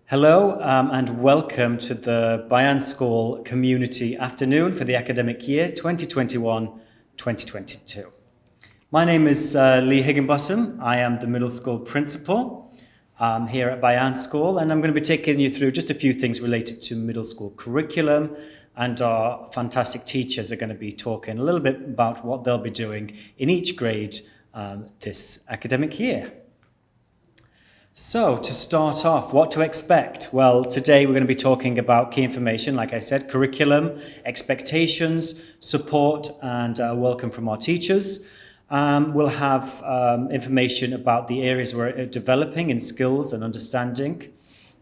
Hello and welcome to the Bayan School Community Afternoon for the academic year 2021-2022. My name is Lee Higginbotham. I am the middle school principal here at Bayan School, and I'm going to be taking you through just a few things related to middle school curriculum, and our fantastic teachers are going to be talking a little bit about what they'll be doing in each grade this academic year. So, to start off, what to expect? Well, today we're going to be talking about key information, like I said, curriculum, expectations, support, and welcome from our teachers. We'll have information about the areas we're developing in skills and understanding,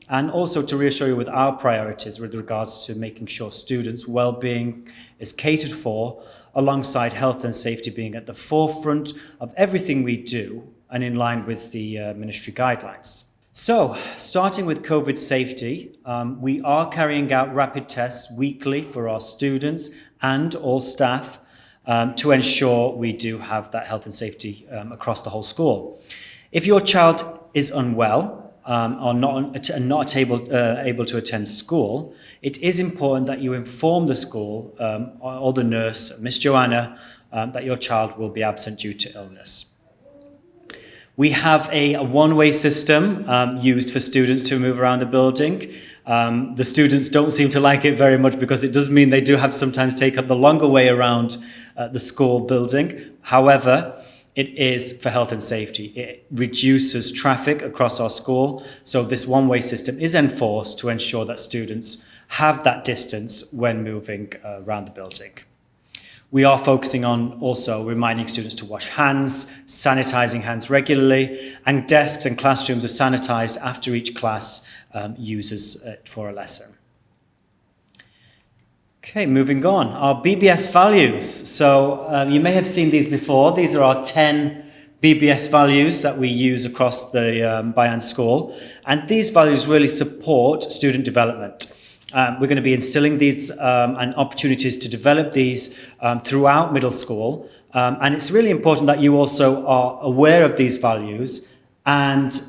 and also to reassure you with our priorities with regards to making sure students' well-being is catered for, alongside health and safety being at the forefront of everything we do, and in line with the ministry guidelines. So, starting with COVID safety, we are carrying out rapid tests weekly for our students and all staff to ensure we do have that health and safety across the whole school. If your child is unwell or not able to attend school, it is important that you inform the school or the nurse, Miss Joanna, that your child will be absent due to illness. We have a one-way system used for students to move around the building. The students don't seem to like it very much because it does mean they do have to sometimes take up the longer way around the school building. However, it is for health and safety. It reduces traffic across our school, so this one-way system is enforced to ensure that students have that distance when moving around the building. We are focusing on also reminding students to wash hands, sanitizing hands regularly, and desks and classrooms are sanitized after each class uses it for a lesson. Okay, moving on. Our BBS values. So you may have seen these before. These are our 10 BBS values that we use across the Bayan School, and these values really support student development. We're going to be instilling these and opportunities to develop these throughout middle school. And it's really important that you also are aware of these values and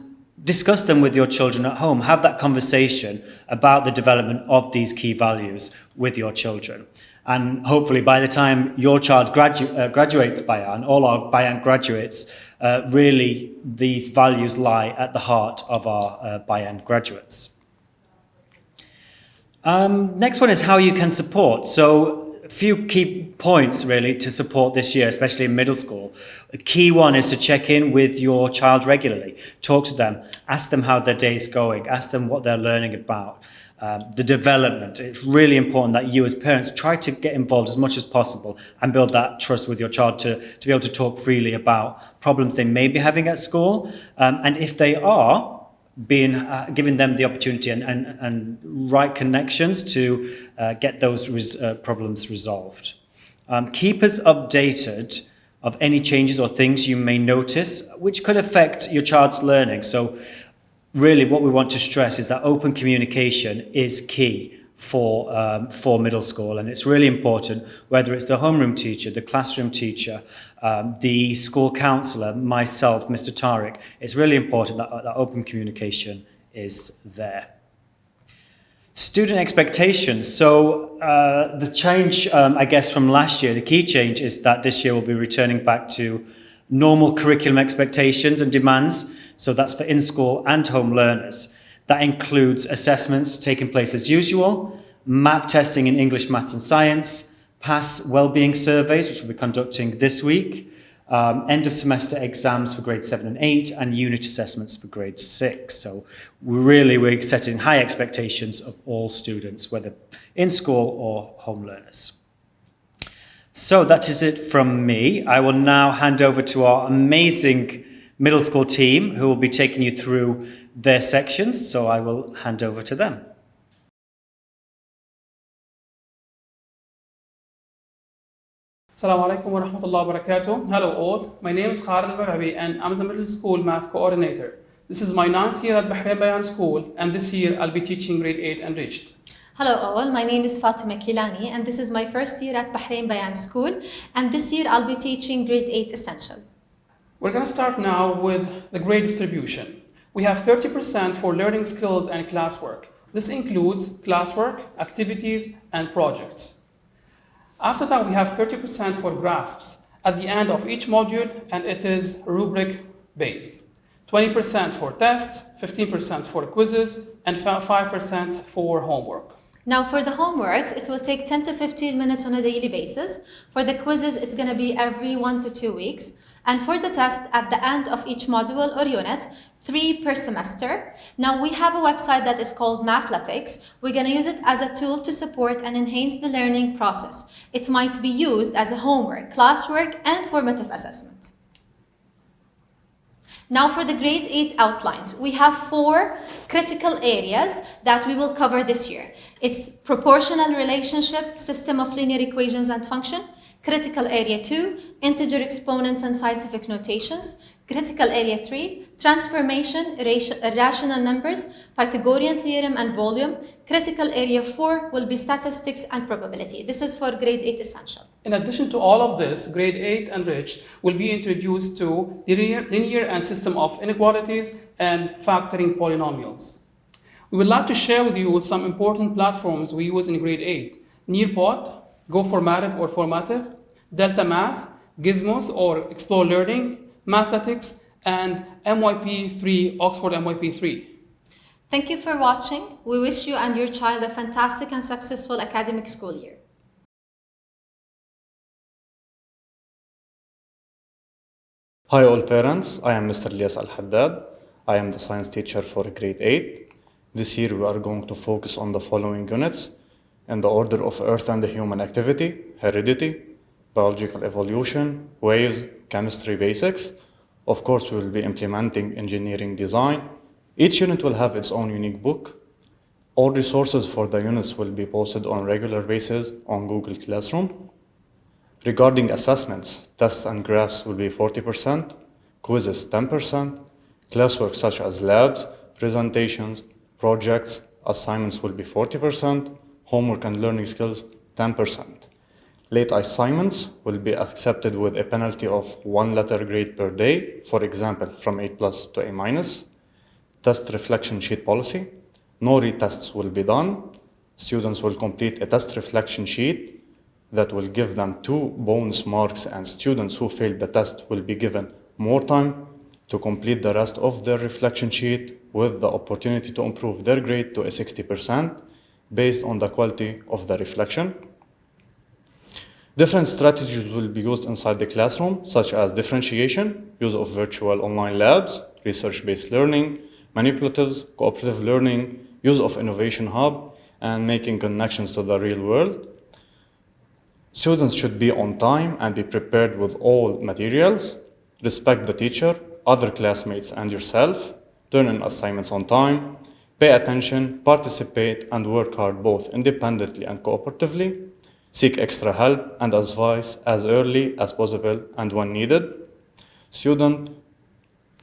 discuss them with your children at home. Have that conversation about the development of these key values with your children. And hopefully by the time your child graduates Bayan, all our Bayan graduates, really these values lie at the heart of our Bayan graduates. Next one is how you can support. So a few key points really to support this year, especially in middle school. A key one is to check in with your child regularly. Talk to them, ask them how their day is going, ask them what they're learning about, the development. It's really important that you as parents try to get involved as much as possible and build that trust with your child to be able to talk freely about problems they may be having at school. And if they are, giving them the opportunity and right connections to get those problems resolved. Keep us updated of any changes or things you may notice which could affect your child's learning. So really what we want to stress is that open communication is key for middle school, and it's really important whether it's the homeroom teacher, the classroom teacher, the school counsellor, myself, Mr. Tariq. It's really important that open communication is there. Student expectations. So the change, I guess, from last year, the key change is that this year we'll be returning back to normal curriculum expectations and demands. So that's for in-school and home learners. That includes assessments taking place as usual, MAP testing in English, Maths and Science, PASS wellbeing surveys, which we'll be conducting this week, end of semester exams for grades 7 and 8, and unit assessments for grade 6. So we're setting high expectations of all students, whether in school or home learners. So that is it from me. I will now hand over to our amazing middle school team who will be taking you through their sections, so I will hand over to them. Assalamu alaikum wa rahmatullahi wa barakatuh. Hello all, my name is Khalid al-Barhabi and I'm the middle school math coordinator. This is my 9th year at Bahrain Bayan School, and this year I'll be teaching grade 8 Enriched. Hello all, my name is Fatima Kilani and this is my first year at Bahrain Bayan School, and this year I'll be teaching grade 8 Essential. We're going to start now with the grade distribution. We have 30% for learning skills and classwork. This includes classwork, activities, and projects. After that, we have 30% for grasps at the end of each module, and it is rubric-based. 20% for tests, 15% for quizzes, and 5% for homework. Now for the homeworks, it will take 10 to 15 minutes on a daily basis. For the quizzes, it's going to be every 1 to 2 weeks. And for the test, at the end of each module or unit, 3 per semester. Now we have a website that is called Mathletics. We're going to use it as a tool to support and enhance the learning process. It might be used as a homework, classwork, and formative assessment. Now for the grade 8 outlines, we have 4 critical areas that we will cover this year. It's proportional relationship, system of linear equations and function, critical area 2, integer exponents and scientific notations, critical area 3, transformation, rational numbers, Pythagorean theorem and volume, critical area 4 will be statistics and probability. This is for grade 8 essential. In addition to all of this, grade 8 enriched will be introduced to linear and system of inequalities and factoring polynomials. We would like to share with you some important platforms we use in grade 8. Nearpod, GoFormative or Formative, Delta Math, Gizmos or Explore Learning, Mathletics, and MYP3, Oxford MYP3. Thank you for watching. We wish you and your child a fantastic and successful academic school year. Hi all parents, I am Mr. Ilyas Al-Haddad. I am the science teacher for grade 8. This year we are going to focus on the following units in the order of Earth and the human activity, heredity, biological evolution, waves, chemistry basics. Of course, we will be implementing engineering design. Each unit will have its own unique book. All resources for the units will be posted on regular basis on Google Classroom. Regarding assessments, tests and graphs will be 40%, quizzes 10%, classwork such as labs, presentations, projects, assignments will be 40%, homework and learning skills 10%. Late assignments will be accepted with a penalty of 1 letter grade per day, for example, from A+ to A-. Test reflection sheet policy. No retests will be done. Students will complete a test reflection sheet that will give them 2 bonus marks, and students who failed the test will be given more time to complete the rest of their reflection sheet with the opportunity to improve their grade to a 60% based on the quality of the reflection. Different strategies will be used inside the classroom, such as differentiation, use of virtual online labs, research-based learning, manipulatives, cooperative learning, use of innovation hub, and making connections to the real world. Students should be on time and be prepared with all materials. Respect the teacher, other classmates, and yourself. Turn in assignments on time. Pay attention, participate, and work hard both independently and cooperatively. Seek extra help and advice as early as possible and when needed. Student,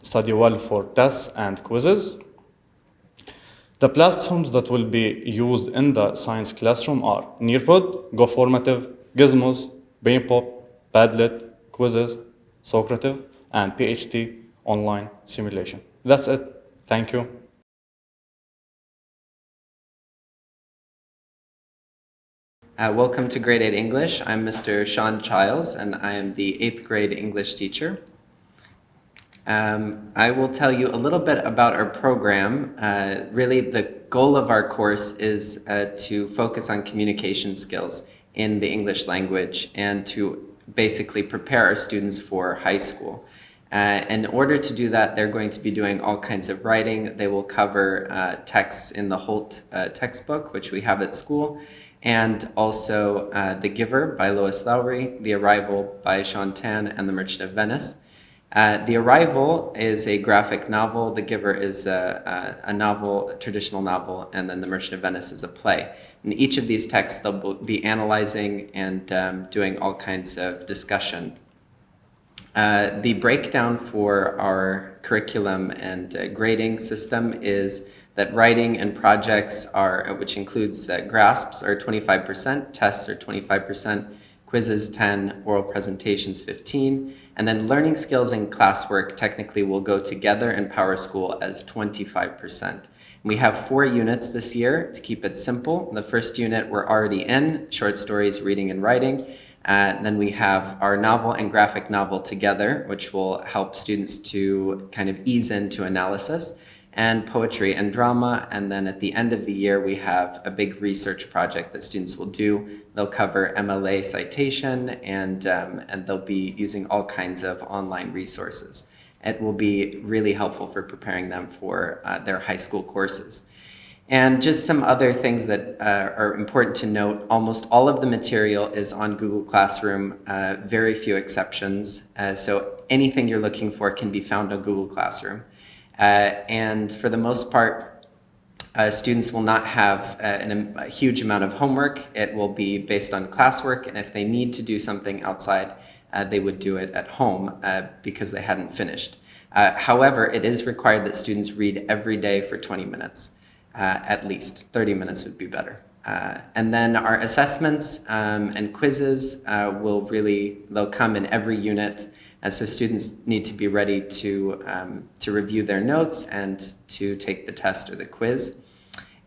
study well for tests and quizzes. The platforms that will be used in the science classroom are Nearpod, GoFormative, Gizmos, BrainPop, Padlet, Quizzes, Socrative, and PhD online simulation. That's it. Thank you. Welcome to Grade 8 English. I'm Mr. Sean Childs, and I am the 8th grade English teacher. I will tell you a little bit about our program. Really, the goal of our course is to focus on communication skills in the English language and to basically prepare our students for high school. In order to do that, they're going to be doing all kinds of writing. They will cover texts in the Holt textbook, which we have at school, and also The Giver by Lois Lowry, The Arrival by Sean Tan, and The Merchant of Venice. The Arrival is a graphic novel. The Giver is a novel, a traditional novel, and then The Merchant of Venice is a play. In each of these texts, they'll be analyzing and doing all kinds of discussion. The breakdown for our curriculum and grading system is that writing and projects are, which includes grasps, are 25%, tests are 25%, quizzes 10, oral presentations 15, and then learning skills and classwork technically will go together in PowerSchool as 25%. We have 4 units this year to keep it simple. The first unit we're already in, short stories, reading and writing. Then we have our novel and graphic novel together, which will help students to kind of ease into analysis, and poetry and drama. And then at the end of the year, we have a big research project that students will do. They'll cover MLA citation, and they'll be using all kinds of online resources. It will be really helpful for preparing them for their high school courses. And just some other things that are important to note, almost all of the material is on Google Classroom, very few exceptions. So anything you're looking for can be found on Google Classroom. And for the most part, students will not have a huge amount of homework. It will be based on classwork, and if they need to do something outside, they would do it at home because they hadn't finished. However, it is required that students read every day for 20 minutes, at least. 30 minutes would be better. And then our assessments and quizzes they'll come in every unit. So students need to be ready to review their notes and to take the test or the quiz.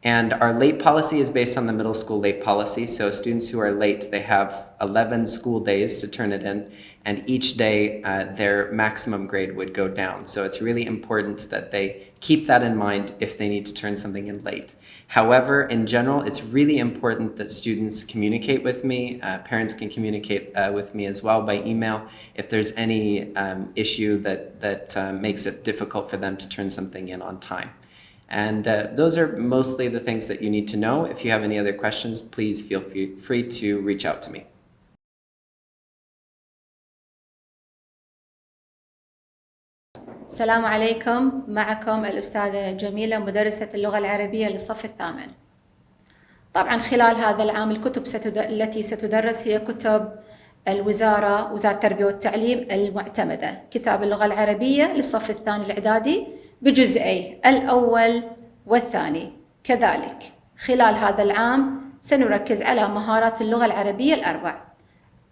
And our late policy is based on the middle school late policy. So students who are late, they have 11 school days to turn it in, and each day their maximum grade would go down. So it's really important that they keep that in mind if they need to turn something in late. However, in general, it's really important that students communicate with me. Parents can communicate with me as well by email if there's any issue that makes it difficult for them to turn something in on time. And those are mostly the things that you need to know. If you have any other questions, please feel free to reach out to me. السلام عليكم. معكم الأستاذة جميلة مدرسة اللغة العربية للصف الثامن. طبعا خلال هذا العام الكتب التي ستدرس هي كتب الوزارة، وزارة التربية والتعليم المعتمدة. كتاب اللغة العربية للصف الثاني الإعدادي بجزئي الأول والثاني. كذلك خلال هذا العام سنركز على مهارات اللغة العربية الأربع: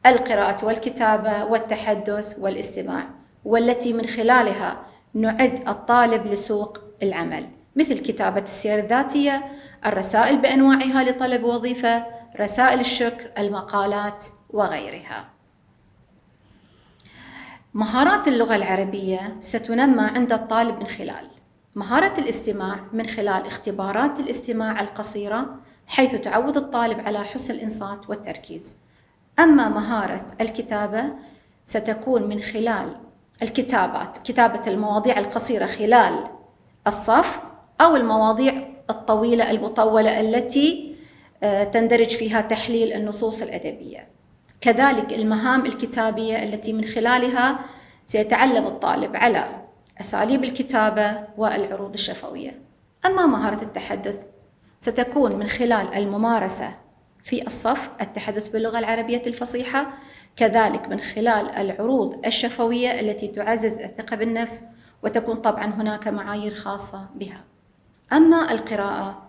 القراءة والكتابة والتحدث والاستماع، والتي من خلالها نعد الطالب لسوق العمل، مثل كتابة السير الذاتية، الرسائل بأنواعها لطلب وظيفة، رسائل الشكر، المقالات وغيرها. مهارات اللغة العربية ستنمى عند الطالب من خلال مهارة الاستماع، من خلال اختبارات الاستماع القصيرة، حيث تعود الطالب على حسن الإنصات والتركيز. أما مهارة الكتابة ستكون من خلال كتابة المواضيع القصيرة خلال الصف، أو المواضيع الطويلة المطولة التي تندرج فيها تحليل النصوص الأدبية. كذلك المهام الكتابية التي من خلالها سيتعلم الطالب على أساليب الكتابة والعروض الشفوية. أما مهارة التحدث ستكون من خلال الممارسة في الصف، التحدث باللغة العربية الفصيحة، كذلك من خلال العروض الشفوية التي تعزز الثقة بالنفس، وتكون طبعا هناك معايير خاصة بها. أما القراءة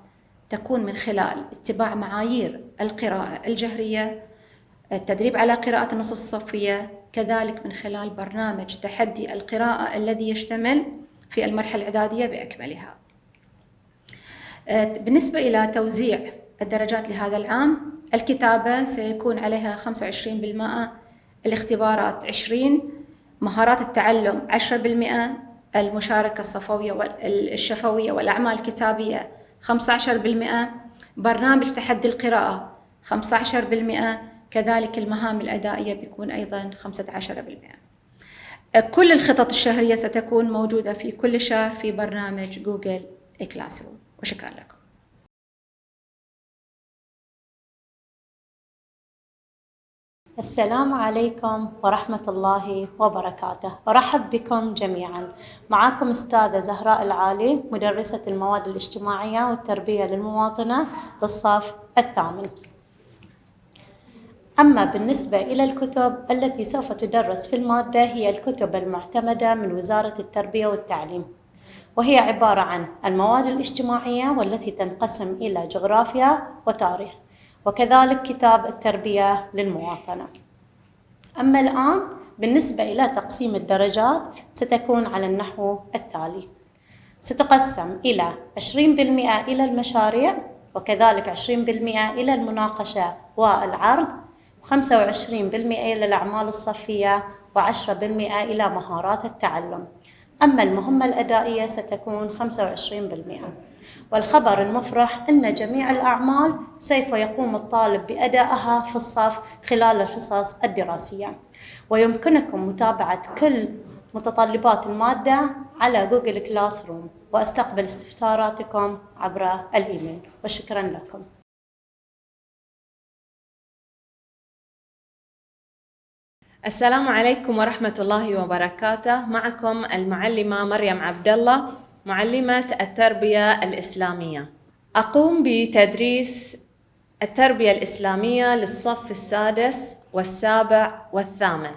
تكون من خلال اتباع معايير القراءة الجهرية، التدريب على قراءة النصوص الصفية، كذلك من خلال برنامج تحدي القراءة الذي يشتمل في المرحلة الإعدادية بأكملها. بالنسبة إلى توزيع الدرجات لهذا العام، الكتابة سيكون عليها 25%، الاختبارات 20%، مهارات التعلم 10%، المشاركة الشفوية والأعمال الكتابية 15%، برنامج تحدي القراءة 15%، كذلك المهام الأدائية بيكون أيضاً 15%. كل الخطط الشهرية ستكون موجودة في كل شهر في برنامج جوجل كلاس روم. وشكراً لكم. السلام عليكم ورحمة الله وبركاته. أرحب بكم جميعاً. معكم أستاذة زهراء العالي، مدرسة المواد الاجتماعية والتربية للمواطنة للصف الثامن. أما بالنسبة إلى الكتب التي سوف تدرس في المادة، هي الكتب المعتمدة من وزارة التربية والتعليم، وهي عبارة عن المواد الاجتماعية والتي تنقسم إلى جغرافيا وتاريخ، وكذلك كتاب التربية للمواطنة. أما الآن بالنسبة إلى تقسيم الدرجات ستكون على النحو التالي: ستقسم إلى 20% إلى المشاريع، وكذلك 20% إلى المناقشة والعرض، 25% إلى الأعمال الصفية، و10% إلى مهارات التعلم. أما المهمة الأدائية ستكون 25%. والخبر المفرح أن جميع الأعمال سوف يقوم الطالب بأدائها في الصف خلال الحصص الدراسية، ويمكنكم متابعة كل متطلبات المادة على جوجل كلاس روم، وأستقبل استفساراتكم عبر الإيميل، وشكرا لكم. السلام عليكم ورحمة الله وبركاته. معكم المعلمة مريم عبد الله، معلمة التربية الإسلامية. أقوم بتدريس التربية الإسلامية للصف السادس والسابع والثامن.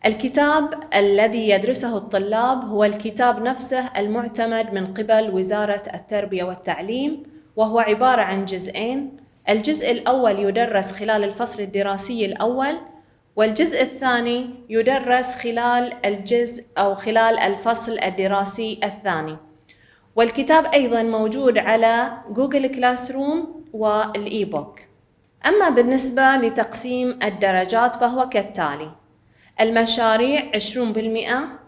الكتاب الذي يدرسه الطلاب هو الكتاب نفسه المعتمد من قبل وزارة التربية والتعليم، وهو عبارة عن جزئين. الجزء الأول يدرس خلال الفصل الدراسي الأول، والجزء الثاني يدرس خلال الفصل الدراسي الثاني. والكتاب أيضاً موجود على جوجل كلاس روم والإي بوك. أما بالنسبة لتقسيم الدرجات فهو كالتالي: المشاريع 20%،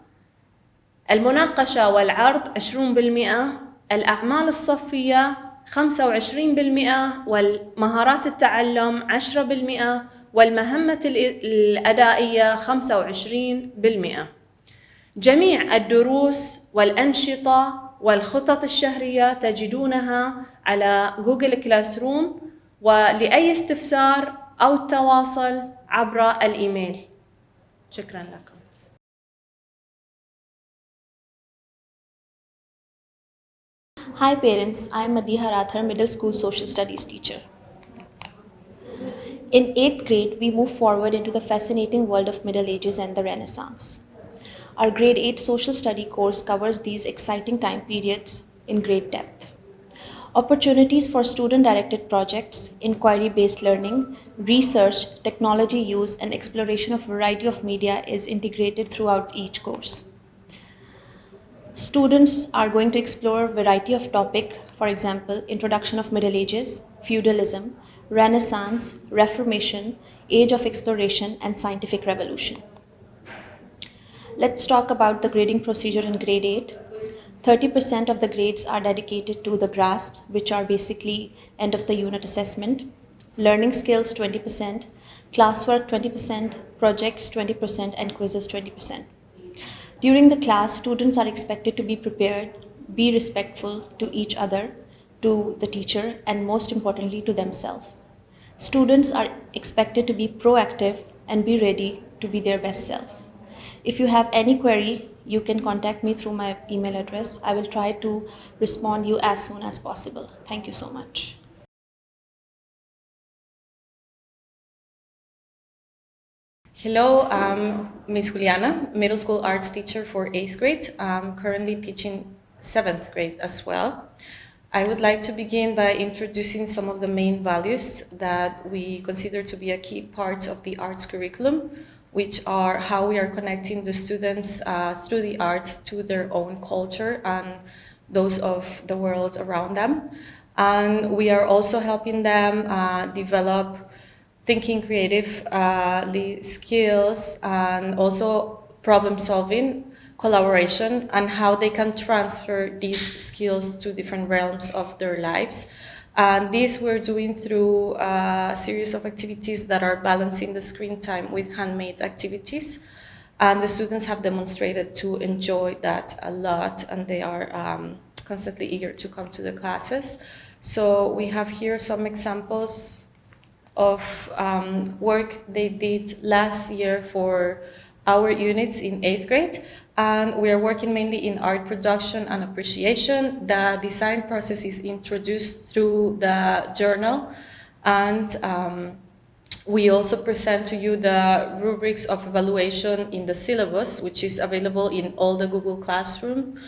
المناقشة والعرض 20%، الأعمال الصفية 25%، والمهارات التعلم 10%، والمهمة الأدائية 25%. جميع الدروس والأنشطة والخطط الشهرية تجدونها على جوجل كلاس روم، ولأي استفسار أو التواصل عبر الإيميل. شكرا لكم. Hi parents, I am Madiha Rathar, middle school social studies teacher. In 8th grade, we move forward into the fascinating world of Middle Ages and the Renaissance. Our grade 8 social study course covers these exciting time periods in great depth. Opportunities for student-directed projects, inquiry-based learning, research, technology use, and exploration of a variety of media is integrated throughout each course. Students are going to explore a variety of topics, for example, introduction of Middle Ages, feudalism, Renaissance, Reformation, Age of Exploration, and Scientific Revolution. Let's talk about the grading procedure in grade 8. 30% of the grades are dedicated to the grasps, which are basically end of the unit assessment, learning skills 20%, classwork 20%, projects 20%, and quizzes 20%. During the class, students are expected to be prepared, be respectful to each other, to the teacher, and most importantly to themselves. Students are expected to be proactive and be ready to be their best self. If you have any query, you can contact me through my email address. I will try to respond you as soon as possible. Thank you so much. Hello, I'm Ms. Juliana, middle school arts teacher for 8th grade. I'm currently teaching 7th grade as well. I would like to begin by introducing some of the main values that we consider to be a key part of the arts curriculum, which are how we are connecting the students through the arts to their own culture and those of the world around them. And we are also helping them develop thinking creatively skills and also problem solving, collaboration, and how they can transfer these skills to different realms of their lives. And this we're doing through a series of activities that are balancing the screen time with handmade activities. And the students have demonstrated to enjoy that a lot, and they are constantly eager to come to the classes. So we have here some examples of work they did last year for our units in 8th grade. And we are working mainly in art production and appreciation. The design process is introduced through the journal, and we also present to you the rubrics of evaluation in the syllabus, which is available in all the Google Classroom.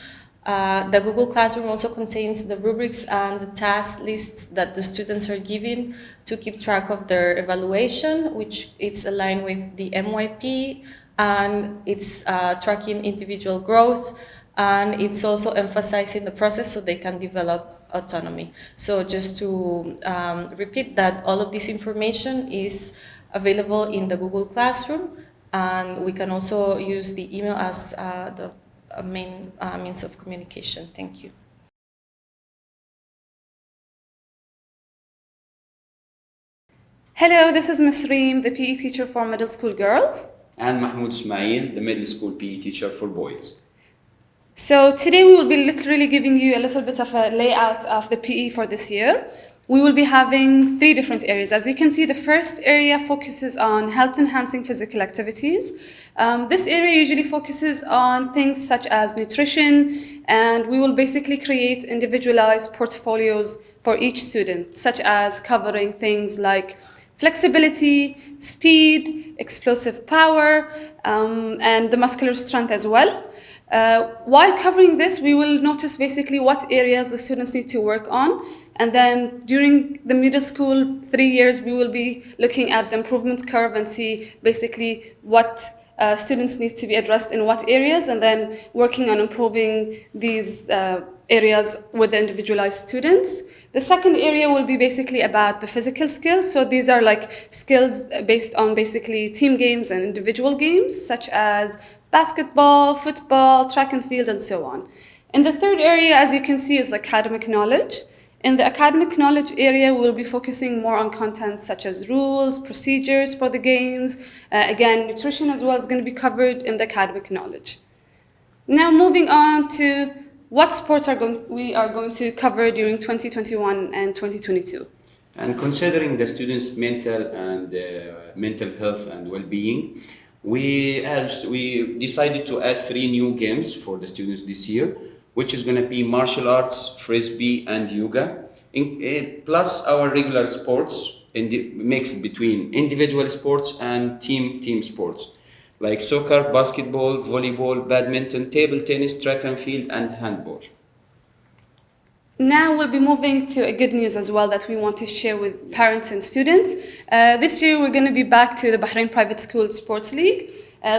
The Google Classroom also contains the rubrics and the task lists that the students are given to keep track of their evaluation, which it's aligned with the MYP, and it's tracking individual growth, and it's also emphasizing the process so they can develop autonomy. So just to repeat that all of this information is available in the Google Classroom, and we can also use the email as the main means of communication. Thank you. Hello, this is Ms. Reem, the PE teacher for middle school girls. And Mahmoud Ismail, the middle school PE teacher for boys. So today we will be literally giving you a little bit of a layout of the PE for this year. We will be having 3 different areas. As you can see, the first area focuses on health-enhancing physical activities. This area usually focuses on things such as nutrition, and we will basically create individualized portfolios for each student, such as covering things like flexibility, speed, explosive power, and the muscular strength as well. While covering this, we will notice basically what areas the students need to work on. And then during the middle school 3 years, we will be looking at the improvement curve and see basically what students need to be addressed in what areas, and then working on improving these areas with the individualized students. The second area will be basically about the physical skills. So these are like skills based on basically team games and individual games, such as basketball, football, track and field, and so on. And the third area, as you can see, is academic knowledge. In the academic knowledge area, we'll be focusing more on content such as rules, procedures for the games. Again, nutrition as well is going to be covered in the academic knowledge. Now moving on to what sports we are going to cover during 2021 and 2022. And considering the students' mental health and well-being, we decided to add 3 new games for the students this year, which is going to be martial arts, frisbee, and yoga, plus our regular sports, mixed between individual sports and team sports, like soccer, basketball, volleyball, badminton, table tennis, track and field, and handball. Now we'll be moving to a good news as well that we want to share with parents and students. This year we're going to be back to the Bahrain Private School Sports League.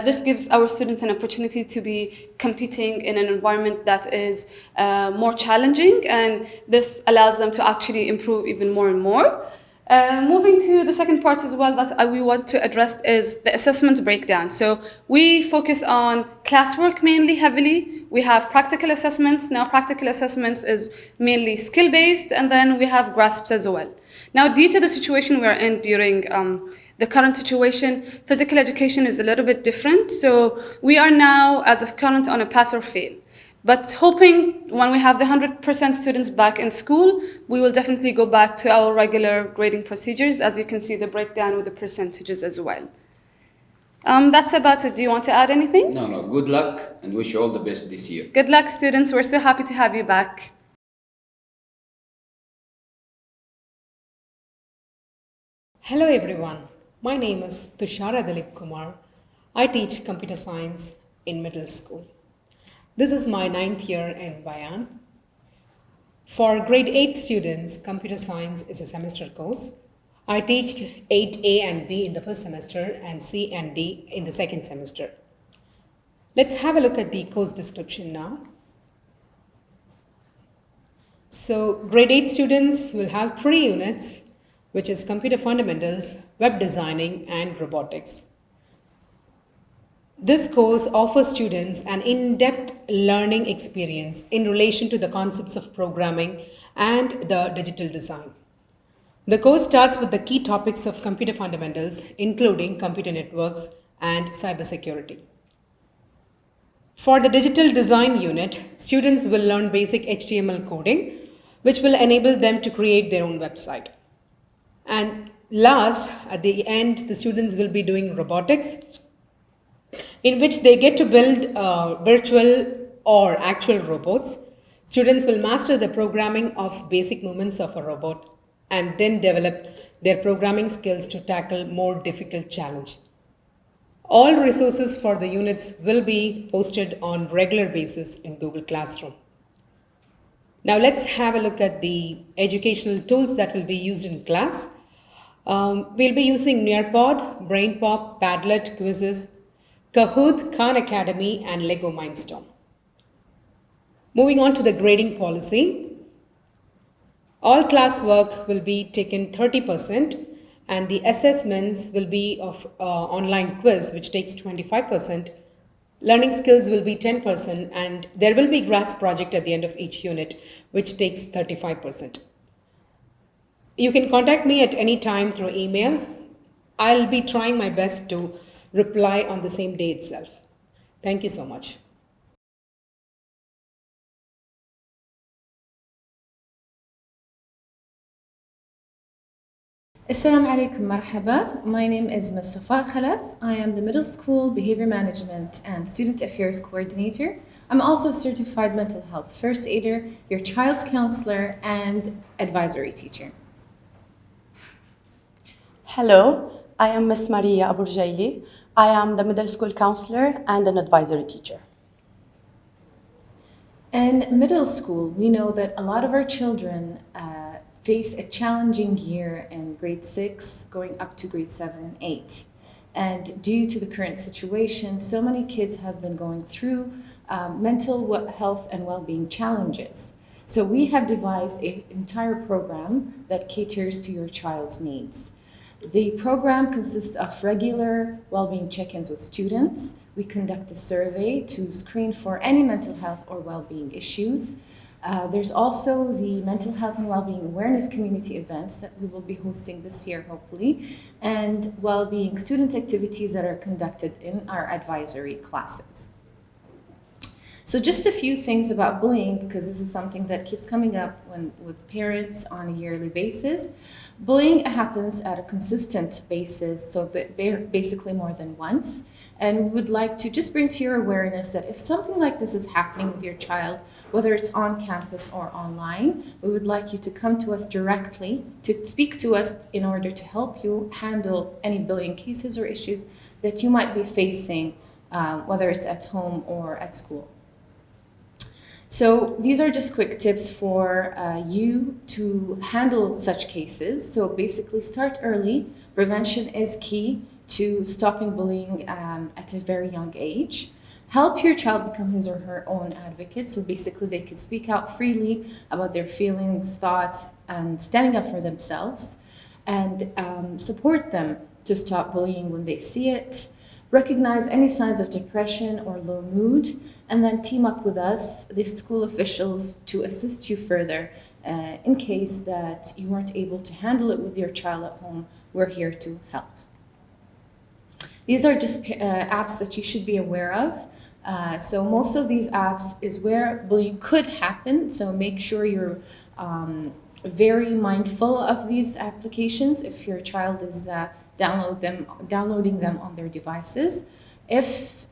This gives our students an opportunity to be competing in an environment that is more challenging, and this allows them to actually improve even more and more. Moving to the second part as well that we want to address is the assessment breakdown. So we focus on classwork mainly heavily. We have practical assessments. Now practical assessments is mainly skill-based, and then we have grasps as well. Now, due to the situation we are in during the current situation, physical education is a little bit different. So we are now, as of current, on a pass or fail. But hoping when we have the 100% students back in school, we will definitely go back to our regular grading procedures. As you can see, the breakdown with the percentages as well. That's about it. Do you want to add anything? No. Good luck and wish you all the best this year. Good luck, students. We're so happy to have you back. Hello everyone, my name is Tushara Dilip Kumar. I teach computer science in middle school. This is my 9th year in Bayan. For grade 8 students, computer science is a semester course. I teach 8A and B in the first semester and C and D in the second semester. Let's have a look at the course description now. So grade 8 students will have 3 units, which is computer fundamentals, web designing, and robotics. This course offers students an in-depth learning experience in relation to the concepts of programming and the digital design. The course starts with the key topics of computer fundamentals, including computer networks and cybersecurity. For the digital design unit, students will learn basic HTML coding, which will enable them to create their own website. And last, at the end, the students will be doing robotics, in which they get to build virtual or actual robots. Students will master the programming of basic movements of a robot and then develop their programming skills to tackle more difficult challenge. All resources for the units will be posted on regular basis in Google Classroom. Now let's have a look at the educational tools that will be used in class. We'll be using Nearpod, BrainPop, Padlet, Quizzes, Kahoot, Khan Academy, and Lego Mindstorm. Moving on to the grading policy. All classwork will be taken 30%, and the assessments will be of online quiz, which takes 25%. Learning skills will be 10%, and there will be GRASP project at the end of each unit, which takes 35%. You can contact me at any time through email. I'll be trying my best to reply on the same day itself. Thank you so much. Assalamu alaikum, marhaba. My name is Ms. Safa Khalaf. I am the Middle School Behavior Management and Student Affairs Coordinator. I'm also a certified mental health first aider, your child's counselor, and advisory teacher. Hello, I am Ms. Maria Aburjaili. I am the middle school counselor and an advisory teacher. In middle school, we know that a lot of our children face a challenging year in grade 6 going up to grade 7 and 8. And due to the current situation, so many kids have been going through mental health and well-being challenges. So we have devised an entire program that caters to your child's needs. The program consists of regular well-being check-ins with students. We conduct a survey to screen for any mental health or well-being issues. There's also the mental health and well-being awareness community events that we will be hosting this year, hopefully, and well-being student activities that are conducted in our advisory classes. So just a few things about bullying, because this is something that keeps coming up with parents on a yearly basis. Bullying happens at a consistent basis, so basically more than once. And we would like to just bring to your awareness that if something like this is happening with your child, whether it's on campus or online, we would like you to come to us directly, to speak to us in order to help you handle any bullying cases or issues that you might be facing, whether it's at home or at school. So these are just quick tips for you to handle such cases. So basically start early. Prevention is key to stopping bullying at a very young age. Help your child become his or her own advocate. So basically they can speak out freely about their feelings, thoughts, and standing up for themselves. And support them to stop bullying when they see it. Recognize any signs of depression or low mood, and then team up with us, the school officials, to assist you further in case that you weren't able to handle it with your child at home. We're here to help. These are just apps that you should be aware of. So most of these apps is where bullying could happen, so make sure you're very mindful of these applications if your child is downloading them on their devices. If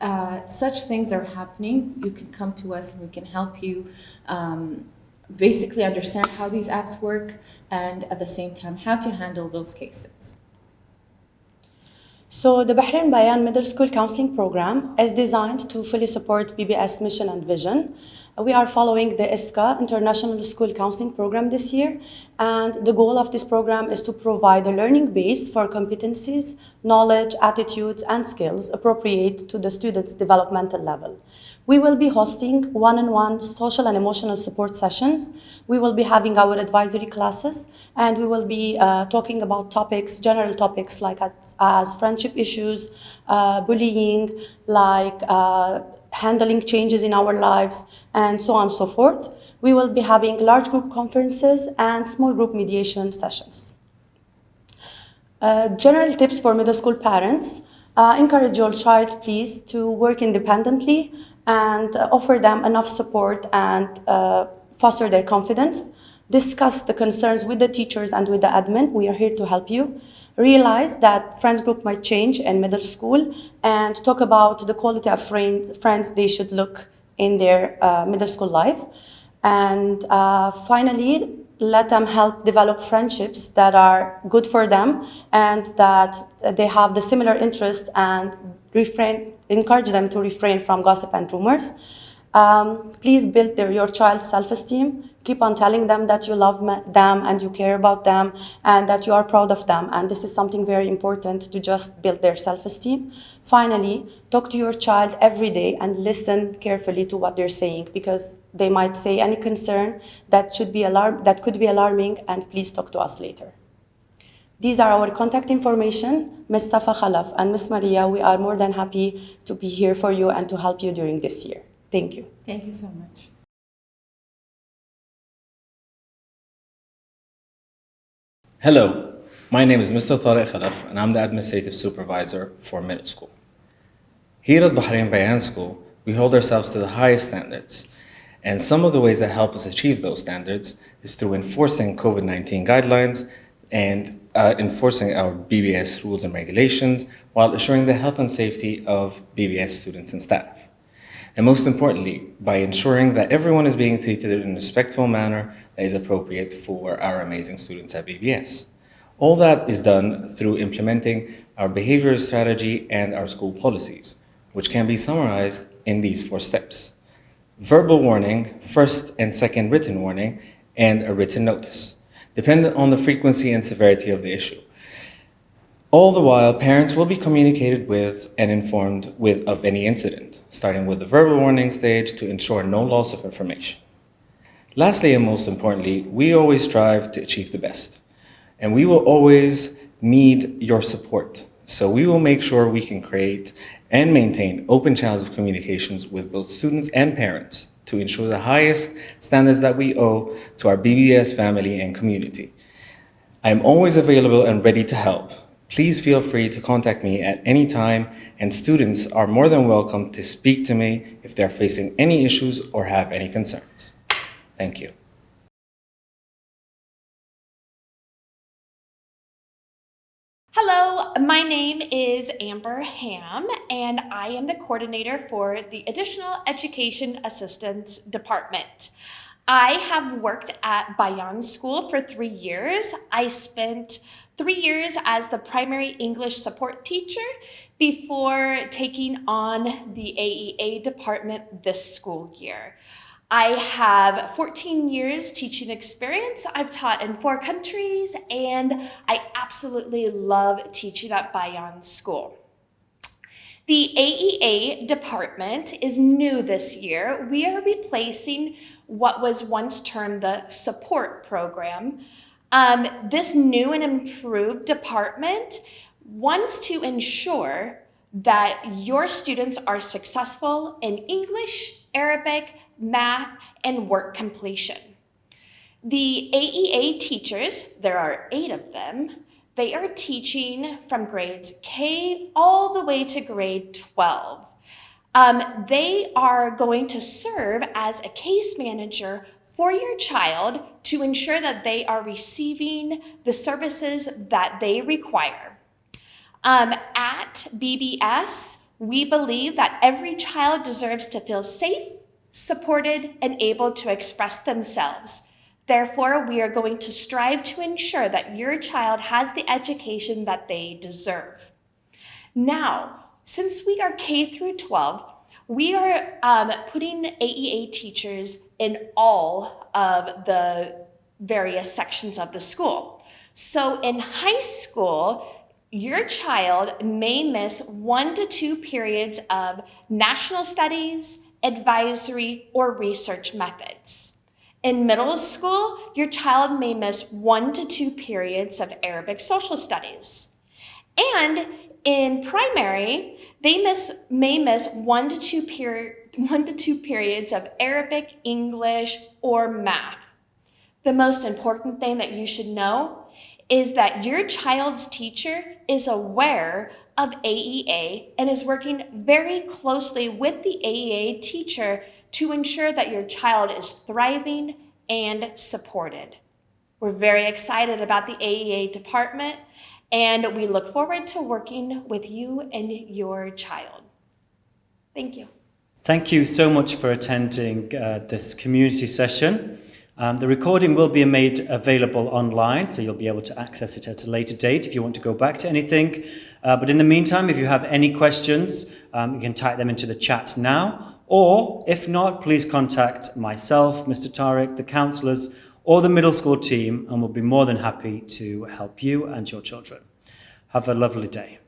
such things are happening, you can come to us and we can help you basically understand how these apps work and at the same time how to handle those cases. So the Bahrain Bayan Middle School Counseling Program is designed to fully support BBS mission and vision. We are following the ISCA International School Counseling Program this year, and the goal of this program is to provide a learning base for competencies, knowledge, attitudes, and skills appropriate to the student's developmental level. We will be hosting one-on-one social and emotional support sessions. We will be having our advisory classes, and we will be talking about topics, general topics like as friendship issues, bullying, like handling changes in our lives, and so on and so forth. We will be having large group conferences and small group mediation sessions. General tips for middle school parents. Encourage your child, please, to work independently and offer them enough support and foster their confidence. Discuss the concerns with the teachers and with the admin. We are here to help you. Realize that friends group might change in middle school, and talk about the quality of friends they should look in their middle school life. And finally, let them help develop friendships that are good for them and that they have the similar interests, and encourage them to refrain from gossip and rumors. Please build your child's self-esteem. Keep on telling them that you love them and you care about them and that you are proud of them. And this is something very important to just build their self-esteem. Finally, talk to your child every day and listen carefully to what they're saying, because they might say any concern that could be alarming, and please talk to us later. These are our contact information. Ms. Safa Khalaf and Ms. Maria, we are more than happy to be here for you and to help you during this year. Thank you. Thank you so much. Hello, my name is Mr. Tariq Khalaf and I'm the Administrative Supervisor for Middle School. Here at Bahrain Bayan School, we hold ourselves to the highest standards, and some of the ways that help us achieve those standards is through enforcing COVID-19 guidelines and enforcing our BBS rules and regulations while assuring the health and safety of BBS students and staff. And most importantly, by ensuring that everyone is being treated in a respectful manner that is appropriate for our amazing students at BBS. All that is done through implementing our behavior strategy and our school policies, which can be summarized in these 4 steps: verbal warning, first and second written warning, and a written notice, dependent on the frequency and severity of the issue. All the while, parents will be communicated with and informed of any incident, starting with the verbal warning stage to ensure no loss of information. Lastly, and most importantly, we always strive to achieve the best, and we will always need your support. So we will make sure we can create and maintain open channels of communications with both students and parents to ensure the highest standards that we owe to our BBS family and community. I am always available and ready to help. Please feel free to contact me at any time, and students are more than welcome to speak to me if they're facing any issues or have any concerns. Thank you. Hello, my name is Amber Ham, and I am the coordinator for the Additional Education Assistance Department. I have worked at Bayan School for 3 years. I spent 3 years as the primary English support teacher before taking on the AEA department this school year. I have 14 years teaching experience. I've taught in 4 countries, and I absolutely love teaching at Bayan School. The AEA department is new this year. We are replacing what was once termed the support program. This new and improved department wants to ensure that your students are successful in English, Arabic, math, and work completion. The AEA teachers, there are 8 of them, they are teaching from grades K all the way to grade 12. They are going to serve as a case manager for your child to ensure that they are receiving the services that they require. At BBS, we believe that every child deserves to feel safe, supported, and able to express themselves. Therefore, we are going to strive to ensure that your child has the education that they deserve. Now, since we are K through 12, we are putting AEA teachers in all of the various sections of the school. So in high school, your child may miss 1 to 2 periods of national studies, advisory, or research methods. In middle school, your child may miss 1 to 2 periods of Arabic social studies. And in primary, they may miss 1 to 2 periods of Arabic, English, or math. The most important thing that you should know is that your child's teacher is aware of AEA and is working very closely with the AEA teacher to ensure that your child is thriving and supported. We're very excited about the AEA department, and we look forward to working with you and your child. Thank you. Thank you so much for attending this community session. The recording will be made available online, so you'll be able to access it at a later date if you want to go back to anything. But in the meantime, if you have any questions, you can type them into the chat now, Or if not, please contact myself, Mr. Tariq, the counsellors, or the middle school team, and we'll be more than happy to help you and your children. Have a lovely day.